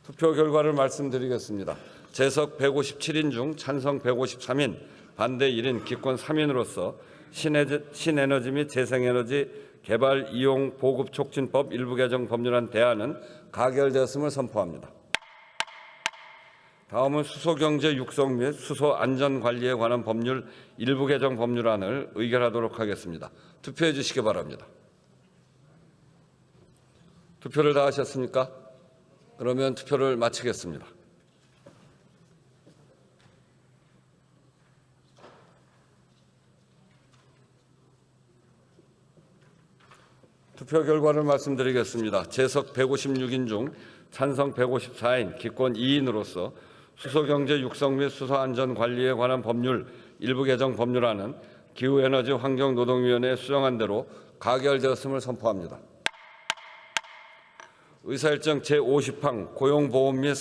투표 결과를 말씀드리겠습니다. 재석 157인 중 찬성 153인, 반대 1인, 기권 3인으로서 신에너지 및 재생에너지 개발 이용 보급 촉진법 일부 개정 법률안 대안은 가결되었음을 선포합니다. 다음은 수소경제 육성 및 수소 안전 관리에 관한 법률 일부 개정 법률안을 의결하도록 하겠습니다. 투표해 주시기 바랍니다. 투표를 다 하셨습니까? 그러면 투표를 마치겠습니다. 투표 결과를 말씀드리겠습니다. 재석 156인 중 찬성 154인, 기권 2인으로서 수소경제 육성 및 수소안전 관리에 관한 법률 일부 개정 법률안은 기후에너지 환경노동위원회에 수정한 대로 가결되었음을 선포합니다. 의사일정 제50항 고용보험 및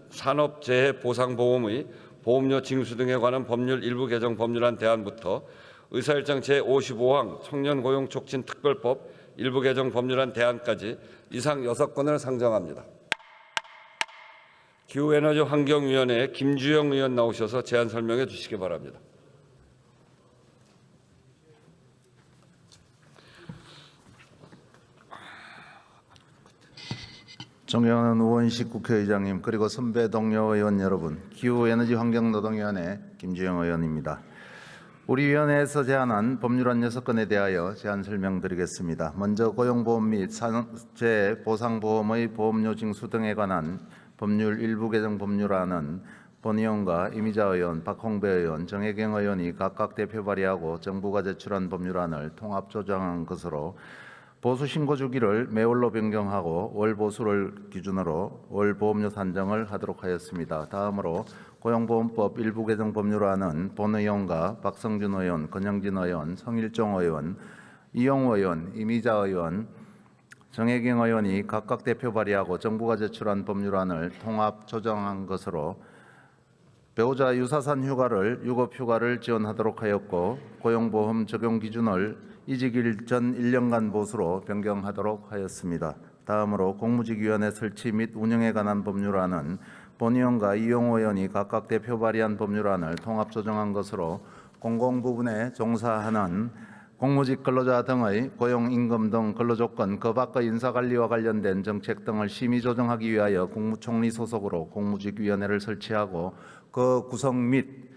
산업재해보상보험의 보험료 징수 등에 관한 법률 일부 개정 법률안 대안부터 의사일정 제55항 청년고용촉진특별법 일부 개정 법률안 대안까지 이상 6건을 상정합니다. 기후에너지 환경위원회에 김주영 의원 나오셔서 제안 설명해 주시기 바랍니다. 존경하는 우원식 국회의장님 그리고 선배 동료 의원 여러분, 기후에너지 환경노동위원회 김주영 의원입니다. 우리 위원회에서 제안한 법률안 6건에 대하여 제안 설명드리겠습니다. 먼저 고용보험 및 산업재해보상보험의 보험료 징수 등에 관한 법률 일부 개정 법률안은 본 의원과 이미자 의원, 박홍배 의원, 정혜경 의원이 각각 대표 발의하고 정부가 제출한 법률안을 통합 조정한 것으로 보수 신고 주기를 매월로 변경하고 월 보수를 기준으로 월 보험료 산정을 하도록 하였습니다. 다음으로 고용보험법 일부 개정 법률안은 본 의원과 박성준 의원, 권영진 의원, 성일종 의원, 이용우 의원, 이미자 의원, 정혜경 의원이 각각 대표 발의하고 정부가 제출한 법률안을 통합 조정한 것으로 배우자 유사산 휴가를 유급휴가를 지원하도록 하였고 고용보험 적용 기준을 이직일 전 1년간 보수로 변경하도록 하였습니다. 다음으로 공무직위원회 설치 및 운영에 관한 법률안은 본 의원과 이용호 의원이 각각 대표 발의한 법률안을 통합 조정한 것으로 공공부문에 종사하는 공무직 근로자 등의 고용, 임금 등 근로조건, 그 밖의 인사관리와 관련된 정책 등을 심의 조정하기 위하여 국무총리 소속으로 공무직위원회를 설치하고 그 구성 및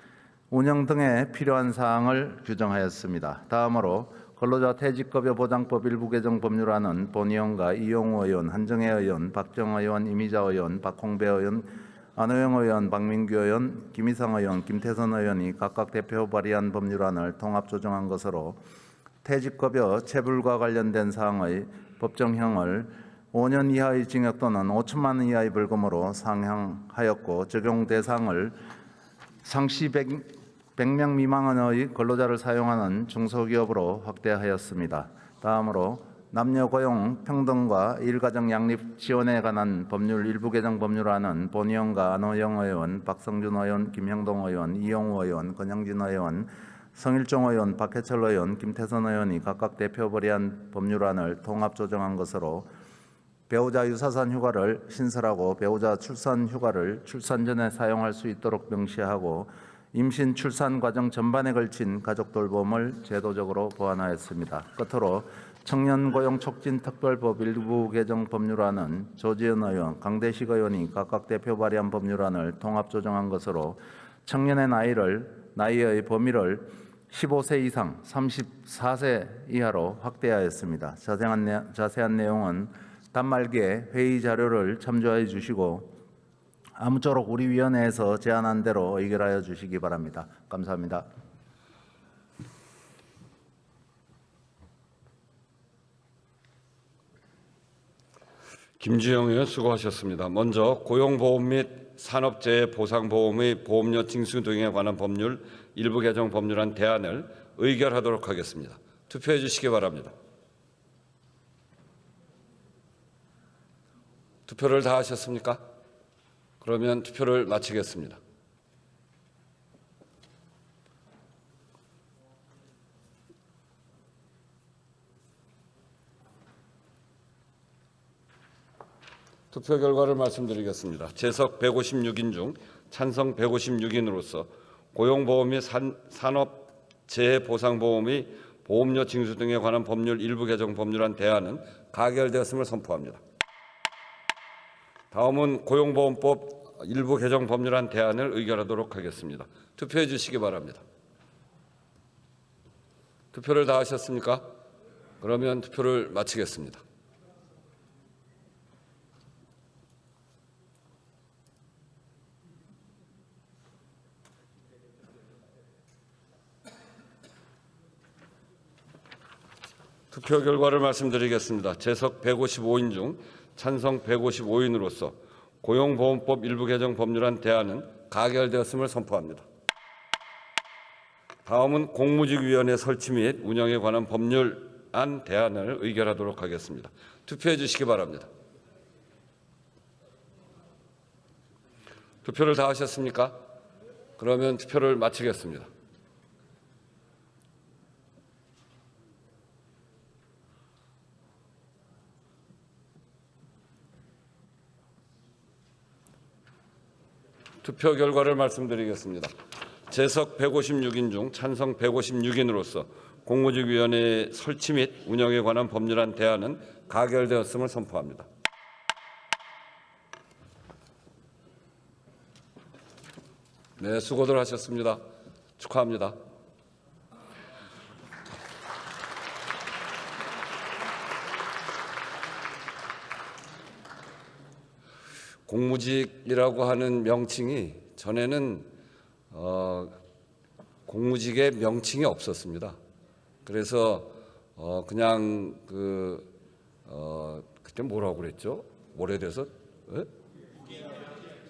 운영 등에 필요한 사항을 규정하였습니다. 다음으로 근로자 퇴직급여 보장법 일부 개정 법률안은 본 의원과 이용우 의원, 한정혜 의원, 박정 의원, 이미자 의원, 박홍배 의원, 안호영 의원, 박민규 의원, 김희상 의원, 김태선 의원이 각각 대표 발의한 법률안을 통합 조정한 것으로 퇴직급여 체불과 관련된 사항의 법정형을 5년 이하의 징역 또는 5천만 원 이하의 벌금으로 상향하였고 적용 대상을 상시 100명 미만의 근로자를 사용하는 중소기업으로 확대하였습니다. 다음으로 남녀 고용 평등과 일가정 양립 지원에 관한 법률 일부 개정 법률안은 본 의원과 안호영 의원, 박성준 의원, 김형동 의원, 이용우 의원, 권영진 의원, 성일종 의원, 박해철 의원, 김태선 의원이 각각 대표 발의한 법률안을 통합 조정한 것으로 배우자 유사산 휴가를 신설하고 배우자 출산 휴가를 출산 전에 사용할 수 있도록 명시하고 임신 출산 과정 전반에 걸친 가족 돌봄을 제도적으로 보완하였습니다. 끝으로 청년 고용 촉진 특별법 일부 개정 법률안은 조지현 의원, 강대식 의원이 각각 대표 발의한 법률안을 통합 조정한 것으로 청년의 나이의 범위를 15세 이상 34세 이하로 확대하였습니다. 자세한 내용은 단말기에 회의 자료를 참조해 주시고 아무쪼록 우리 위원회에서 제안한 대로 의결하여 주시기 바랍니다. 감사합니다. 김주영 의원 수고하셨습니다. 먼저 고용보험 및 산업재해보상보험의 보험료 징수 등에 관한 법률 일부 개정 법률안 대안을 의결하도록 하겠습니다. 투표해 주시기 바랍니다. 투표를 다 하셨습니까? 그러면 투표를 마치겠습니다. 투표 결과를 말씀드리겠습니다. 재석 156인 중 찬성 156인으로서 고용보험 및 산업재해보상보험의 보험료 징수 등에 관한 법률 일부 개정 법률안 대안은 가결되었음을 선포합니다. 다음은 고용보험법 일부 개정 법률안 대안을 의결하도록 하겠습니다. 투표해 주시기 바랍니다. 투표를 다 하셨습니까? 그러면 투표를 마치겠습니다. 투표 결과를 말씀드리겠습니다. 재석 155인 중 찬성 155인으로서 고용보험법 일부 개정 법률안 대안은 가결되었음을 선포합니다. 다음은 공무직위원회 설치 및 운영에 관한 법률안 대안을 의결하도록 하겠습니다. 투표해 주시기 바랍니다. 투표를 다 하셨습니까? 그러면 투표를 마치겠습니다. 투표 결과를 말씀드리겠습니다. 재석 156인 중 찬성 156인으로서 공무직위원회 설치 및 운영에 관한 법률안 대안은 가결되었음을 선포합니다. 네, 수고들 하셨습니다. 축하합니다. 공무직이라고 하는 명칭이 전에는 공무직의 명칭이 없었습니다. 그래서 그냥 그때 뭐라고 그랬죠? 오래돼서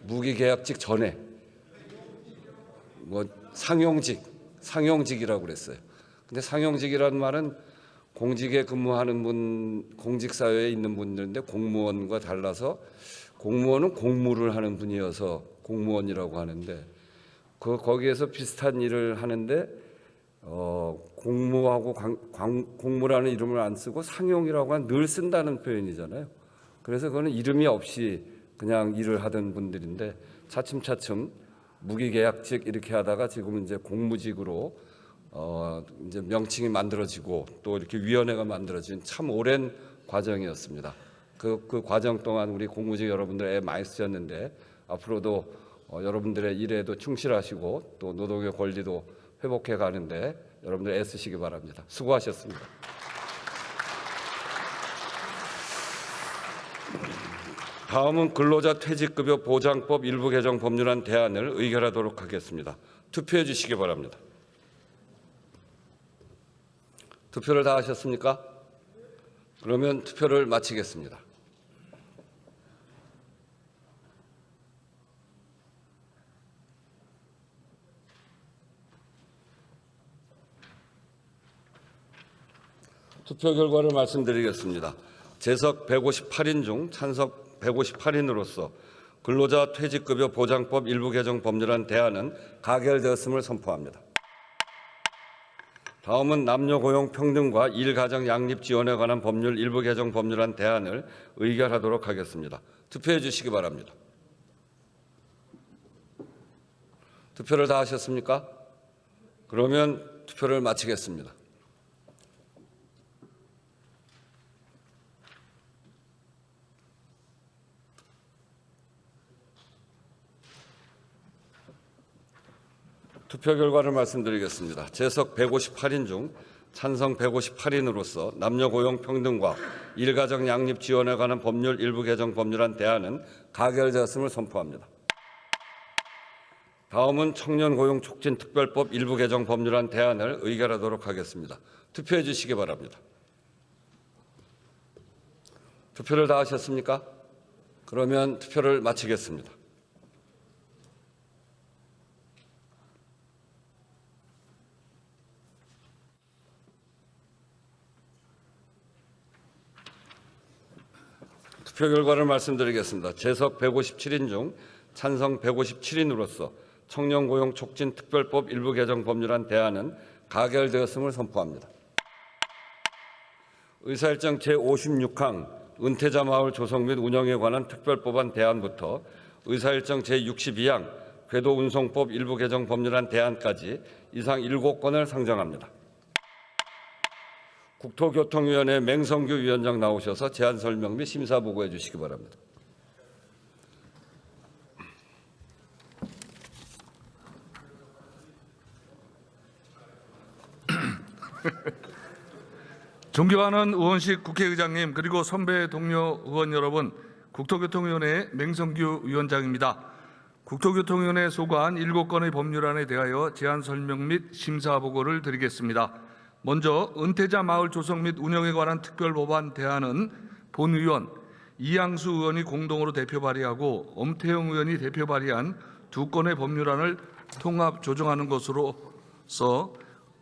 무기계약직 전에 뭐 상용직이라고 그랬어요. 근데 상용직이라는 말은 공직에 근무하는 분, 공직사회에 있는 분들인데 공무원과 달라서 공무원은 공무를 하는 분이어서 공무원이라고 하는데 거기에서 비슷한 일을 하는데 공무하고 공무라는 이름을 안 쓰고 상용이라고 하는 늘 쓴다는 표현이잖아요. 그래서 그거는 이름이 없이 그냥 일을 하던 분들인데 차츰차츰 무기계약직 이렇게 하다가 지금 이제 공무직으로 이제 명칭이 만들어지고 또 이렇게 위원회가 만들어진 참 오랜 과정이었습니다. 그 과정 동안 우리 공무직 여러분들 애 많이 쓰셨는데 앞으로도 여러분들의 일에도 충실하시고 또 노동의 권리도 회복해 가는데 여러분들 애쓰시기 바랍니다. 수고하셨습니다. 다음은 근로자 퇴직급여 보장법 일부 개정 법률안 대안을 의결하도록 하겠습니다. 투표해 주시기 바랍니다. 투표를 다 하셨습니까? 그러면 투표를 마치겠습니다. 투표 결과를 말씀드리겠습니다. 재석 158인 중 찬성 158인으로서 근로자 퇴직급여 보장법 일부 개정 법률안 대안은 가결되었음을 선포합니다. 다음은 남녀고용 평등과 일가정 양립 지원에 관한 법률 일부 개정 법률안 대안을 의결하도록 하겠습니다. 투표해 주시기 바랍니다. 투표를 다 하셨습니까? 그러면 투표를 마치겠습니다. 투표 결과를 말씀드리겠습니다. 재석 158인 중 찬성 158인으로서 남녀고용 평등과 일가정 양립 지원에 관한 법률 일부 개정 법률안 대안은 가결되었음을 선포합니다. 다음은 청년고용 촉진 특별법 일부 개정 법률안 대안을 의결하도록 하겠습니다. 투표해 주시기 바랍니다. 투표를 다 하셨습니까? 그러면 투표를 마치겠습니다. 투표 결과를 말씀드리겠습니다. 재석 157인 중 찬성 157인으로서 청년고용 촉진 특별법 일부 개정 법률안 대안은 가결되었음을 선포합니다. 의사일정 제56항 은퇴자 마을 조성 및 운영에 관한 특별법안 대안부터 의사일정 제62항 궤도운송법 일부 개정 법률안 대안까지 이상 7건을 상정합니다. 국토교통위원회 맹성규 위원장 나오셔서 제안 설명 및 심사 보고해 주시기 바랍니다. 존경하는 우원식 국회의장님 그리고 선배 동료 의원 여러분, 국토교통위원회 맹성규 위원장입니다. 국토교통위원회 소관 7건의 법률안에 대하여 제안 설명 및 심사 보고를 드리겠습니다. 먼저 은퇴자 마을 조성 및 운영에 관한 특별법안 대안은 본의원 이양수 의원이 공동으로 대표 발의하고 엄태영 의원이 대표 발의한 2건의 법률안을 통합 조정하는 것으로서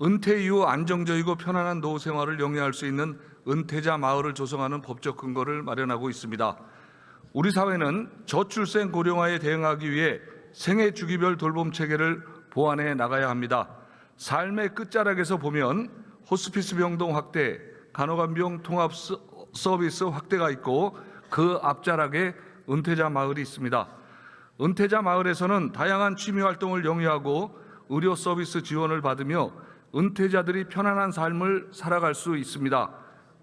은퇴 이후 안정적이고 편안한 노후 생활을 영위할 수 있는 은퇴자 마을을 조성하는 법적 근거를 마련하고 있습니다. 우리 사회는 저출생 고령화에 대응하기 위해 생애 주기별 돌봄 체계를 보완해 나가야 합니다. 삶의 끝자락에서 보면 호스피스 병동 확대, 간호간병 통합 서비스 확대가 있고 그 앞자락에 은퇴자 마을이 있습니다. 은퇴자 마을에서는 다양한 취미 활동을 영위하고 의료 서비스 지원을 받으며 은퇴자들이 편안한 삶을 살아갈 수 있습니다.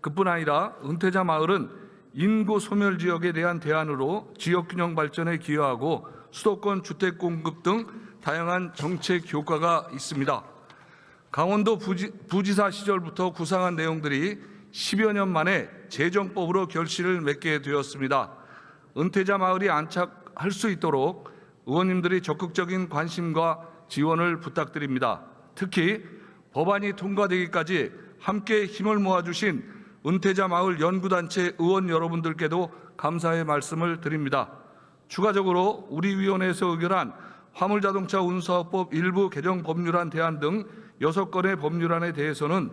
그뿐 아니라 은퇴자 마을은 인구 소멸 지역에 대한 대안으로 지역 균형 발전에 기여하고 수도권 주택 공급 등 다양한 정책 효과가 있습니다. 강원도 부지사 시절부터 구상한 내용들이 10여 년 만에 재정법으로 결실을 맺게 되었습니다. 은퇴자 마을이 안착할 수 있도록 의원님들이 적극적인 관심과 지원을 부탁드립니다. 특히 법안이 통과되기까지 함께 힘을 모아주신 은퇴자 마을 연구단체 의원 여러분들께도 감사의 말씀을 드립니다. 추가적으로 우리 위원회에서 의결한 화물자동차 운수사업법 일부 개정 법률안 대안 등 6건의 법률안에 대해서는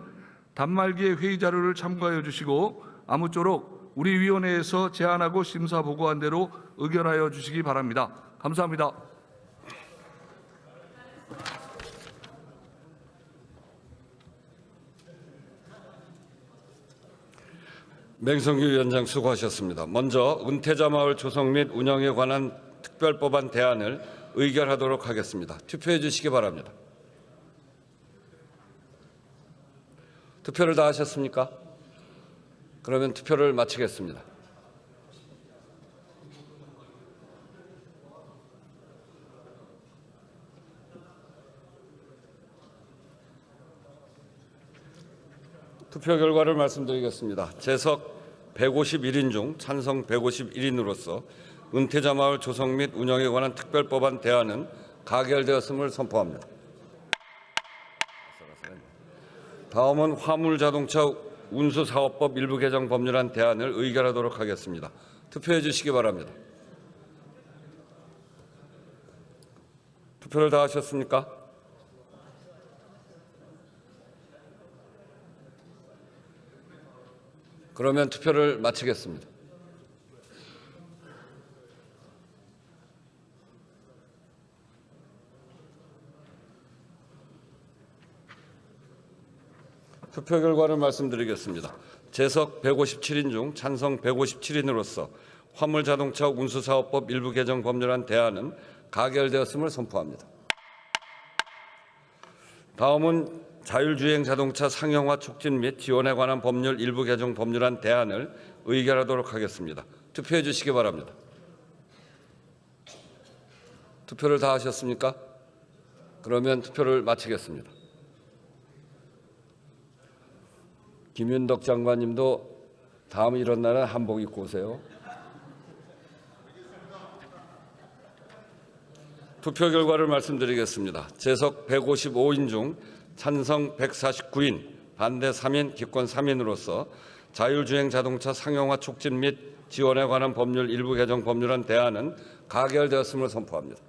단말기의 회의 자료를 참고하여 주시고 아무쪼록 우리 위원회에서 제안하고 심사 보고한 대로 의결하여 주시기 바랍니다. 감사합니다. 맹성규 위원장 수고하셨습니다. 먼저 은퇴자 마을 조성 및 운영에 관한 특별법안 대안을 의결하도록 하겠습니다. 투표해 주시기 바랍니다. 투표를 다 하셨습니까? 그러면 투표를 마치겠습니다. 투표 결과를 말씀드리겠습니다. 재석 151인 중 찬성 151인으로서 은퇴자 마을 조성 및 운영에 관한 특별법안 대안은 가결되었음을 선포합니다. 다음은 화물자동차 운수사업법 일부 개정 법률안 대안을 의결하도록 하겠습니다. 투표해 주시기 바랍니다. 투표를 다 하셨습니까? 그러면 투표를 마치겠습니다. 투표 결과를 말씀드리겠습니다. 재석 157인 중 찬성 157인으로서 화물자동차 운수사업법 일부 개정 법률안 대안은 가결되었음을 선포합니다. 다음은 자율주행 자동차 상용화 촉진 및 지원에 관한 법률 일부 개정 법률안 대안을 의결하도록 하겠습니다. 투표해 주시기 바랍니다. 투표를 다 하셨습니까? 그러면 투표를 마치겠습니다. 김윤덕 장관님도 다음 이런 날은 한복 입고 오세요. 투표 결과를 말씀드리겠습니다. 재석 155인 중 찬성 149인, 반대 3인, 기권 3인으로서 자율주행 자동차 상용화 촉진 및 지원에 관한 법률 일부 개정 법률안 대안은 가결되었음을 선포합니다.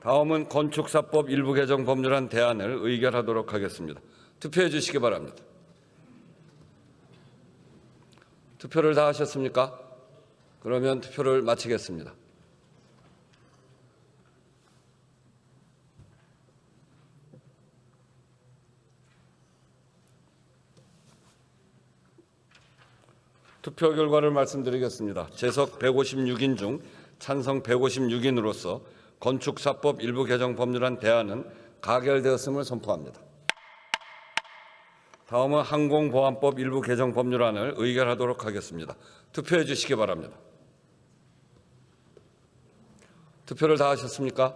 다음은 건축사법 일부 개정 법률안 대안을 의결하도록 하겠습니다. 투표해 주시기 바랍니다. 투표를 다 하셨습니까? 그러면 투표를 마치겠습니다. 투표 결과를 말씀드리겠습니다. 재석 156인 중 찬성 156인으로서 건축사법 일부 개정 법률안 대안은 가결되었음을 선포합니다. 다음은 항공보안법 일부 개정 법률안을 의결하도록 하겠습니다. 투표해 주시기 바랍니다. 투표를 다 하셨습니까?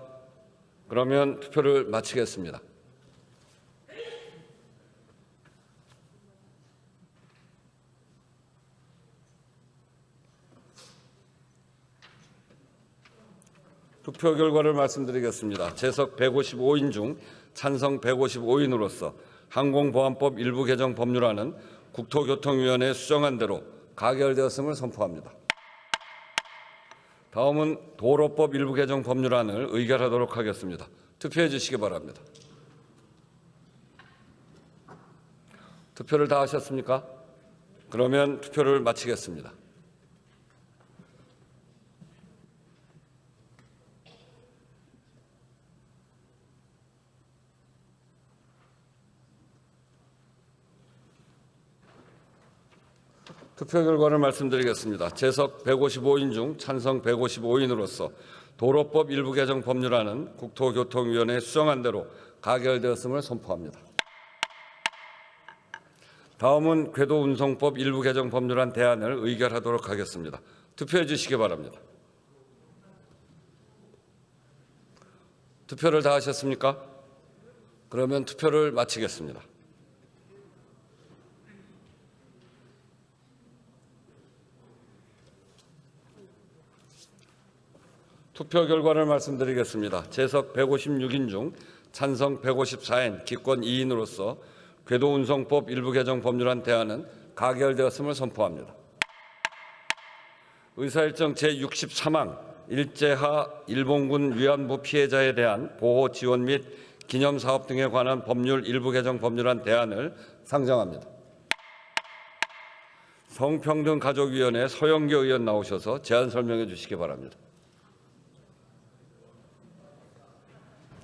그러면 투표를 마치겠습니다. 투표 결과를 말씀드리겠습니다. 재석 155인 중 찬성 155인으로서 항공보안법 일부 개정 법률안은 국토교통위원회에 수정한 대로 가결되었음을 선포합니다. 다음은 도로법 일부 개정 법률안을 의결하도록 하겠습니다. 투표해 주시기 바랍니다. 투표를 다 하셨습니까? 그러면 투표를 마치겠습니다. 투표 결과를 말씀드리겠습니다. 재석 155인 중 찬성 155인으로서 도로법 일부 개정 법률안은 국토교통위원회에 수정한 대로 가결되었음을 선포합니다. 다음은 궤도운송법 일부 개정 법률안 대안을 의결하도록 하겠습니다. 투표해 주시기 바랍니다. 투표를 다 하셨습니까? 그러면 투표를 마치겠습니다. 투표 결과를 말씀드리겠습니다. 재석 156인 중 찬성 154인, 기권 2인으로서 궤도운송법 일부 개정 법률안 대안은 가결되었음을 선포합니다. 의사일정 제63항 일제하 일본군 위안부 피해자에 대한 보호 지원 및 기념사업 등에 관한 법률 일부 개정 법률안 대안을 상정합니다. 성평등가족위원회 서영교 의원 나오셔서 제안 설명해 주시기 바랍니다.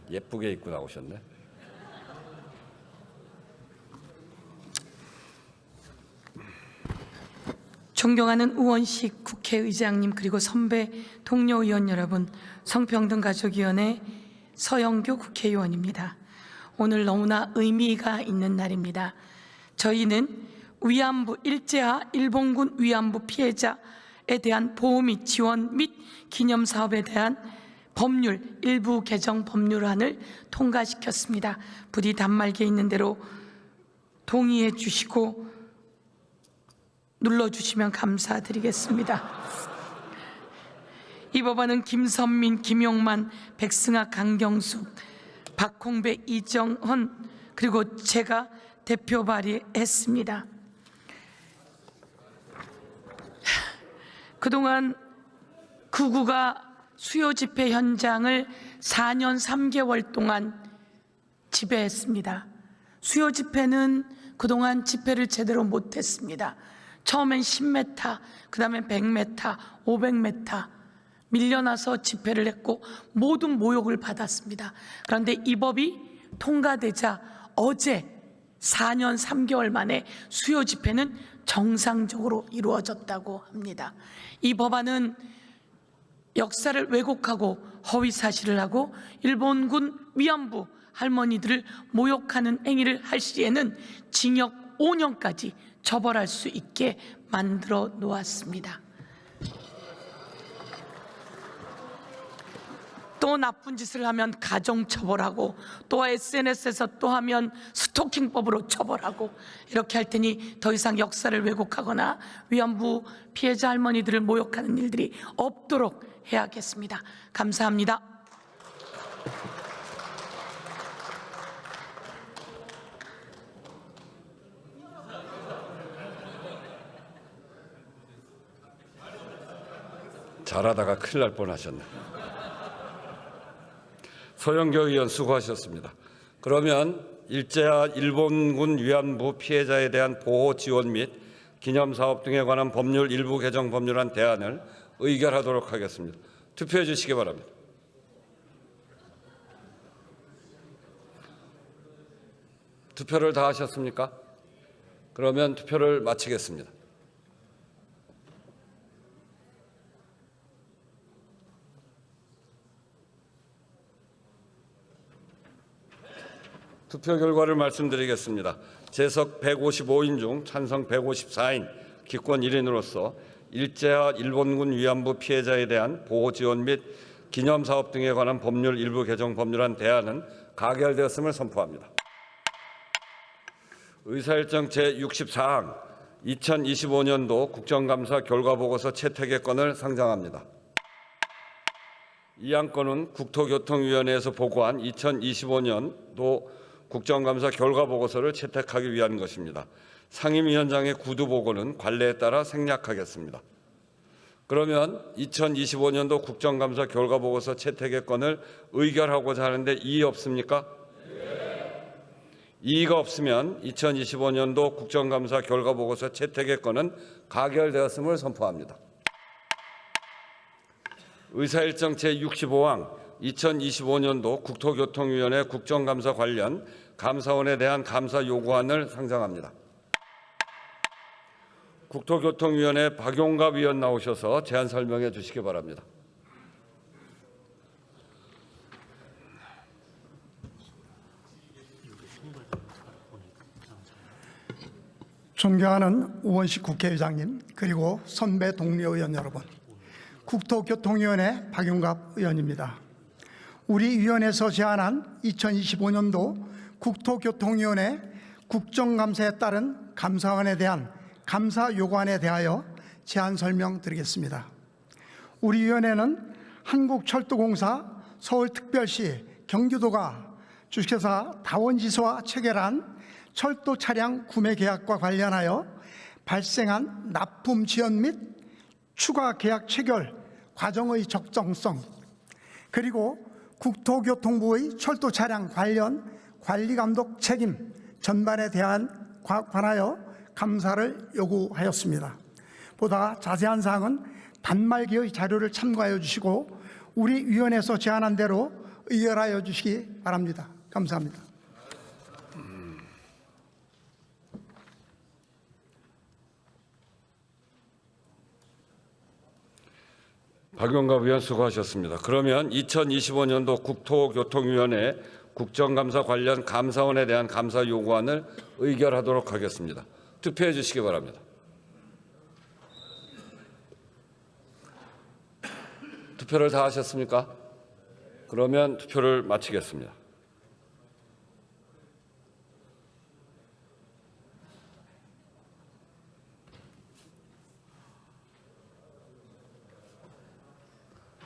예쁘게 입고 나오셨네. 존경하는 우원식 국회의장님 그리고 선배 동료 의원 여러분, 성평등가족위원회 서영교 국회의원입니다. 오늘 너무나 의미가 있는 날입니다. 저희는 위안부 일제하 일본군 위안부 피해자에 대한 보호 및 지원 및 기념사업에 대한 법률 일부 개정 법률안을 통과시켰습니다. 부디 단말기에 있는 대로 동의해 주시고 눌러주시면 감사드리겠습니다. 이 법안은 김선민, 김용만, 백승아, 강경숙, 박홍배, 이정헌 그리고 제가 대표 발의했습니다. 그동안 극우가 수요 집회 현장을 4년 3개월 동안 지배했습니다. 수요 집회는 그동안 집회를 제대로 못했습니다. 처음엔 10m, 그 다음에 100m, 500m 밀려나서 집회를 했고 모든 모욕을 받았습니다. 그런데 이 법이 통과되자 어제 4년 3개월 만에 수요 집회는 정상적으로 이루어졌다고 합니다. 이 법안은 역사를 왜곡하고 허위사실을 하고 일본군 위안부 할머니들을 모욕하는 행위를 할 시에는 징역 5년까지 처벌할 수 있게 만들어 놓았습니다. 또 나쁜 짓을 하면 가정처벌하고 또 SNS에서 또 하면 스토킹법으로 처벌하고 이렇게 할 테니 더 이상 역사를 왜곡하거나 위안부 피해자 할머니들을 모욕하는 일들이 없도록 해야겠습니다. 감사합니다. 잘하다가 큰일 날 뻔하셨네. 서영교 의원 수고하셨습니다. 그러면 일제하 일본군 위안부 피해자에 대한 보호 지원 및 기념사업 등에 관한 법률 일부 개정 법률안 대안을 의결하도록 하겠습니다. 투표해 주시기 바랍니다. 투표를 다 하셨습니까? 그러면 투표를 마치겠습니다. 투표 결과를 말씀드리겠습니다. 재석 155인 중 찬성 154인, 기권 1인으로서 일제하 일본군 위안부 피해자에 대한 보호 지원 및 기념사업 등에 관한 법률 일부 개정 법률안 대안은 가결되었음을 선포합니다. 의사일정 제64항 2025년도 국정감사 결과보고서 채택의 건을 상정합니다. 이 안건은 국토교통위원회에서 보고한 2025년도 국정감사 결과보고서를 채택하기 위한 것입니다. 상임위원장의 구두보고는 관례에 따라 생략하겠습니다. 그러면 2025년도 국정감사 결과보고서 채택의 건을 의결하고자 하는데 이의 없습니까? 이의가 없으면 2025년도 국정감사 결과 보고서 채택의 건은 가결되었음을 선포합니다. 의사일정 제65항 2025년도 국토교통위원회 국정감사 관련 감사원에 대한 감사 요구안을 상정합니다. 국토교통위원회 박용갑 위원 나오셔서 제안 설명해 주시기 바랍니다. 존경하는 우원식 국회의장님 그리고 선배 동료 의원 여러분, 국토교통위원회 박용갑 의원입니다. 우리 위원회에서 제안한 2025년도 국토교통위원회 국정감사에 따른 감사원에 대한 감사 요구안에 대하여 제안 설명드리겠습니다. 우리 위원회는 한국철도공사 서울특별시 경기도가 주식회사 다원지수와 체결한 철도 차량 구매 계약과 관련하여 발생한 납품 지연 및 추가 계약 체결 과정의 적정성, 그리고 국토교통부의 철도 차량 관련 관리 감독 책임 전반에 관하여 감사를 요구하였습니다. 보다 자세한 사항은 단말기의 자료를 참고하여 주시고 우리 위원회에서 제안한 대로 의결하여 주시기 바랍니다. 감사합니다. 박용갑 의원 수고하셨습니다. 그러면 2025년도 국토교통위원회 국정감사 관련 감사원에 대한 감사 요구안을 의결하도록 하겠습니다. 투표해 주시기 바랍니다. 투표를 다 하셨습니까? 그러면 투표를 마치겠습니다.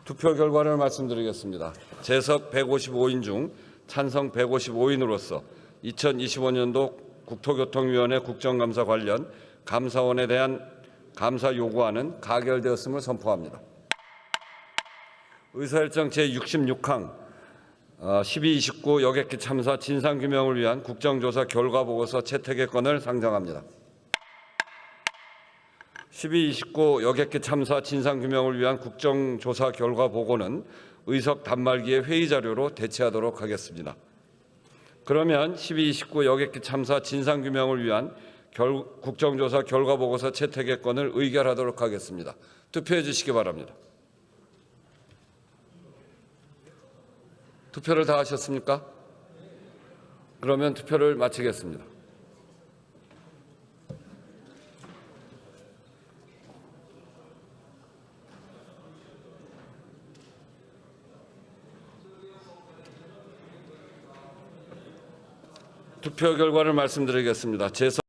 투표 결과를 말씀드리겠습니다. 재석 155인 중 찬성 155인으로서 2025년도 국토교통위원회 국정감사 관련 감사원에 대한 감사 요구안은 가결되었음을 선포합니다. 의사일정 제66항 1229 여객기 참사 진상규명을 위한 국정조사 결과보고서 채택의 건을 상정합니다. 1229 여객기 참사 진상규명을 위한 국정조사 결과 보고는 의석 단말기의 회의 자료로 대체하도록 하겠습니다. 그러면 1229 여객기 참사 진상규명을 위한 국정조사 결과 보고서 채택의 건을 의결하도록 하겠습니다. 투표해 주시기 바랍니다. 투표를 다 하셨습니까? 그러면 투표를 마치겠습니다. 투표 결과를 말씀드리겠습니다. 재석